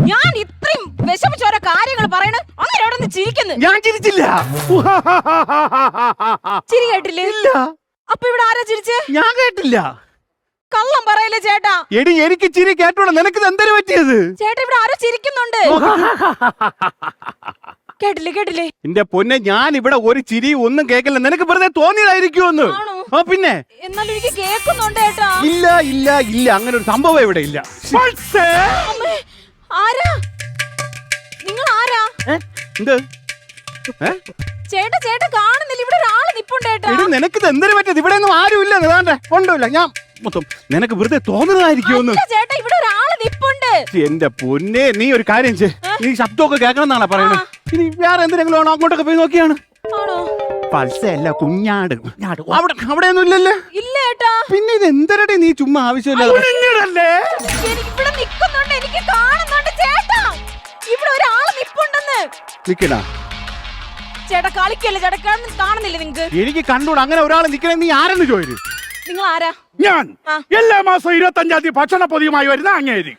ഞാൻ ഇത്രയും വിഷമിച്ച ഓരോ കാര്യങ്ങൾ പറയണ അങ്ങനെ അവിടെ നിന്ന് ചിരിക്കുന്നു. ഞാൻ ചിരിച്ചില്ല. ചിരി കേട്ടില്ലേ? ഇല്ല. അപ്പൊ ഇവിടെ ആരാ ചിരിച്ചേ? ഞാൻ കേട്ടില്ല. കള്ളം പറയല്ലേ ചേട്ടാ. എടി എനിക്ക് ചിരി കേട്ടോളൂ. നിനക്ക് എന്തൊരു പറ്റിയത്? ചേട്ടാ ഇവിടെ ആരോ ചിരിക്കുന്നുണ്ട്. കേട്ടില്ലേ? എന്റെ പൊന്നെ, ഞാൻ ഇവിടെ ഒരു ചിരി ഒന്നും കേക്കില്ല. നിനക്ക് വെറുതെ തോന്നിയതായിരിക്കുമെന്ന്. ആ പിന്നെ എന്നാലും എനിക്ക് കേൾക്കുന്നുണ്ട് ചേട്ടാ. ഇല്ല അങ്ങനെ ഒരു സംഭവം ഇവിടെ ഇല്ല. ആരാ നിങ്ങൾ? ആരാ? എന്ത് ചേട്ടാ കാണുന്നില്ല. ഇവിടെ ഒരാള് നിപ്പുണ്ട് ചേട്ടാ. നിനക്ക് എന്തൊരു പറ്റിയത്? ഇവിടെ ഒന്നും ആരും ഇല്ല. കൊണ്ടുമില്ല. ഞാൻ മൊത്തം നിനക്ക് വെറുതെ തോന്നുന്നതായിരിക്കുമെന്ന്. ചേട്ടാ ഇവിടെ ഒരാള് നിപ്പുണ്ട്. എന്റെ പൊന്നെ, നീ ഒരു കാര്യം ചെയ്യ്. നീ ശബ്ദമൊക്കെ കേൾക്കണം എന്നാണ് പറയുന്നത്. ഇനി വേറെ എന്തെങ്കിലും ആണോ? അങ്ങോട്ടൊക്കെ പോയി നോക്കിയാണ്. പൾസല്ല, കുഞ്ഞാട്. അവിടെ ഒന്നും ഇല്ലല്ലേ? ഇല്ല ചേട്ടാ. പിന്നെ ഇത് എന്തരടി നീ ചുമ്മാ ആവശ്യമില്ല. ഇവിടെ നിക്കുന്നുണ്ട്. എനിക്ക് കാണുന്നുണ്ട് ചേട്ടാ. ഇവിടെ ഒരാള് നിപ്പുണ്ടെന്ന്. നിക്കടാ ചേട്ടാ കളിക്കല്ലേ ചേട്ടാ. കാണുന്നില്ല നിങ്ങക്ക്? എനിക്ക് കണ്ടൂടാ. അങ്ങനെ ഒരാൾ നിക്കണേ. നീ ആരെന്ന് ചോദിച്ചു. നിങ്ങൾ ആരാ? ഞാൻ എല്ലാ മാസം 25-ാം തീയതി ഭക്ഷണ പൊതിയുമായി വരുന്ന അങ്ങേരി.